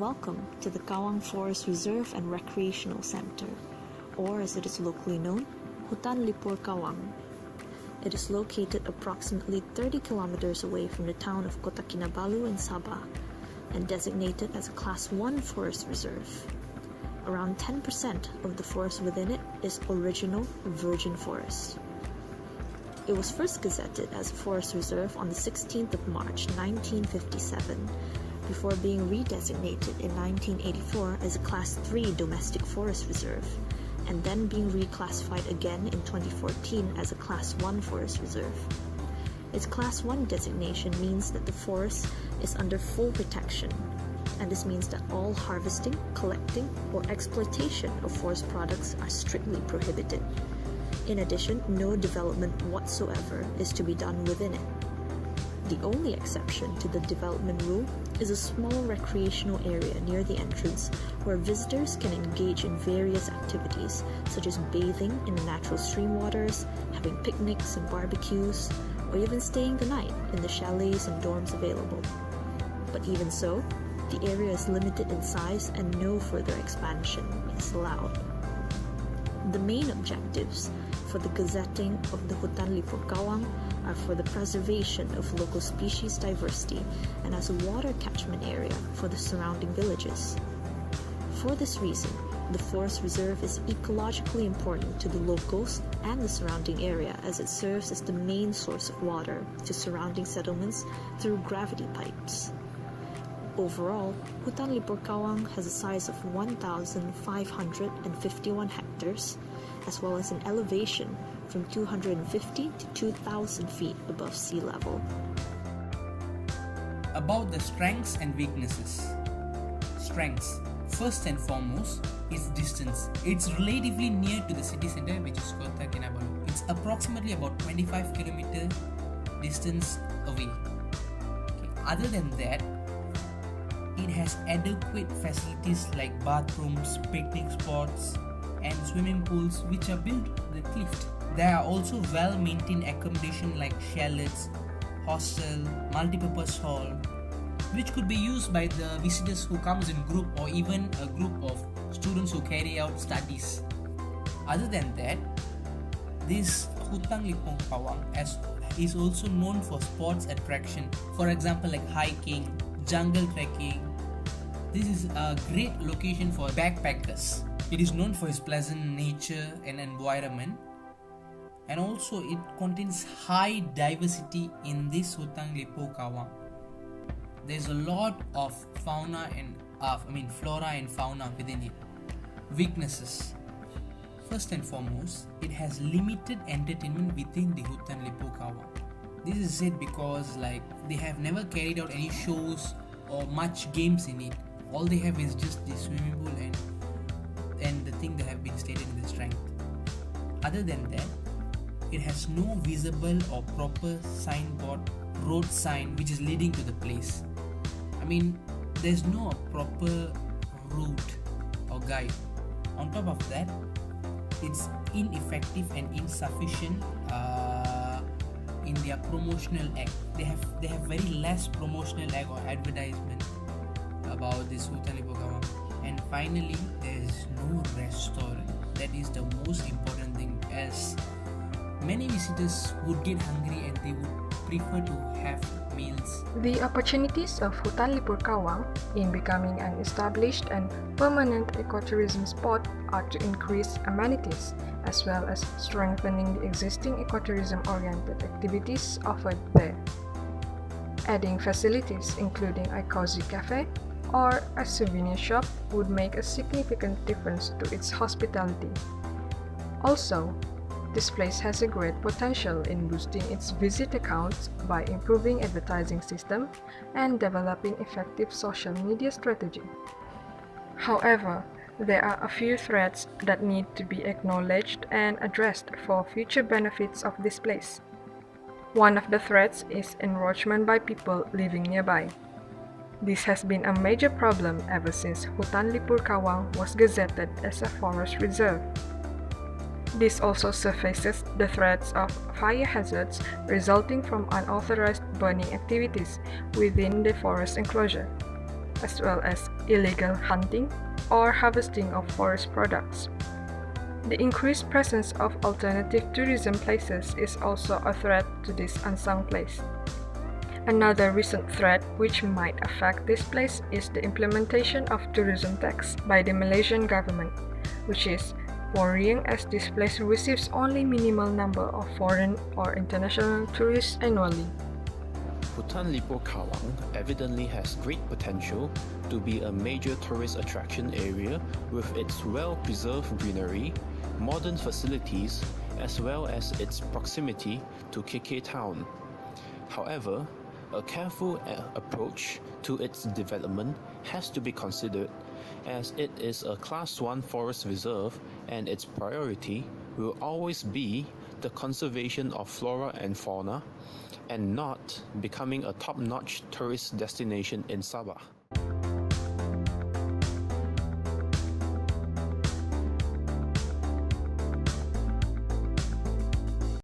Welcome to the Kawang Forest Reserve and Recreational Center, or as it is locally known, Hutan Lipur Kawang. It is located approximately 30 kilometers away from the town of Kota Kinabalu in Sabah and designated as a Class 1 forest reserve. Around 10% of the forest within it is original virgin forest. It was first gazetted as a forest reserve on the 16th of March 1957, before being redesignated in 1984 as a Class 3 domestic forest reserve, and then being reclassified again in 2014 as a Class 1 forest reserve. Its Class 1 designation means that the forest is under full protection, and this means that all harvesting, collecting, or exploitation of forest products are strictly prohibited. In addition, no development whatsoever is to be done within it. The only exception to the development rule is a small recreational area near the entrance where visitors can engage in various activities such as bathing in the natural stream waters, having picnics and barbecues, or even staying the night in the chalets and dorms available. But even so, the area is limited in size and no further expansion is allowed. The main objectives for the gazetting of the Hutan Lipur Kawang are for the preservation of local species diversity and as a water catchment area for the surrounding villages. For this reason, the forest reserve is ecologically important to the locals and the surrounding area as it serves as the main source of water to surrounding settlements through gravity pipes. Overall, Hutan Lipur Kawang has a size of 1,551 hectares, as well as an elevation from 250 to 2,000 feet above sea level. About the strengths and weaknesses. Strengths. First and foremost, its distance. It's relatively near to the city center, which is Kota Kinabalu. It's approximately about 25 kilometer distance away. Okay. Other than that, it has adequate facilities like bathrooms, picnic spots, and swimming pools which are built to the cliff. There are also well-maintained accommodation like chalets, hostel, multi-purpose hall, which could be used by the visitors who comes in group or even a group of students who carry out studies. Other than that, this Hutan Lipur Kawang is also known for sports attraction. For example, like hiking, jungle trekking. This is a great location for backpackers. It is known for its pleasant nature and environment, and also it contains high diversity in this Hutan Lipur Kawang. There's a lot of flora and fauna within it. Weaknesses. First and foremost, it has limited entertainment within the Hutan Lipur Kawang. This is said because they have never carried out any shows or much games in it. All they have is just the swimming pool and the thing that have been stated in the strength. Other than that, it has no visible or proper signboard, road sign which is leading to the place. There's no proper route or guide. On top of that, it's ineffective and insufficient in their promotional act. They have very less promotional act or advertisement about this Hutan Lipur Kawang. And finally, there is no restaurant. That is the most important thing, as many visitors would get hungry and they would prefer to have meals. The opportunities of Hutan Lipur Kawang in becoming an established and permanent ecotourism spot are to increase amenities as well as strengthening the existing ecotourism-oriented activities offered there. Adding facilities including a cozy cafe or a souvenir shop would make a significant difference to its hospitality. Also, this place has a great potential in boosting its visit counts by improving advertising system and developing effective social media strategy. However, there are a few threats that need to be acknowledged and addressed for future benefits of this place. One of the threats is encroachment by people living nearby. This has been a major problem ever since Hutan Lipur Kawang was gazetted as a forest reserve. This also surfaces the threats of fire hazards resulting from unauthorized burning activities within the forest enclosure, as well as illegal hunting or harvesting of forest products. The increased presence of alternative tourism places is also a threat to this unsung place. Another recent threat which might affect this place is the implementation of tourism tax by the Malaysian government, which is worrying as this place receives only minimal number of foreign or international tourists annually. Hutan Lipur Kawang evidently has great potential to be a major tourist attraction area with its well-preserved greenery, modern facilities, as well as its proximity to KK Town. However, a careful approach to its development has to be considered, as it is a Class 1 forest reserve and its priority will always be the conservation of flora and fauna and not becoming a top-notch tourist destination in Sabah.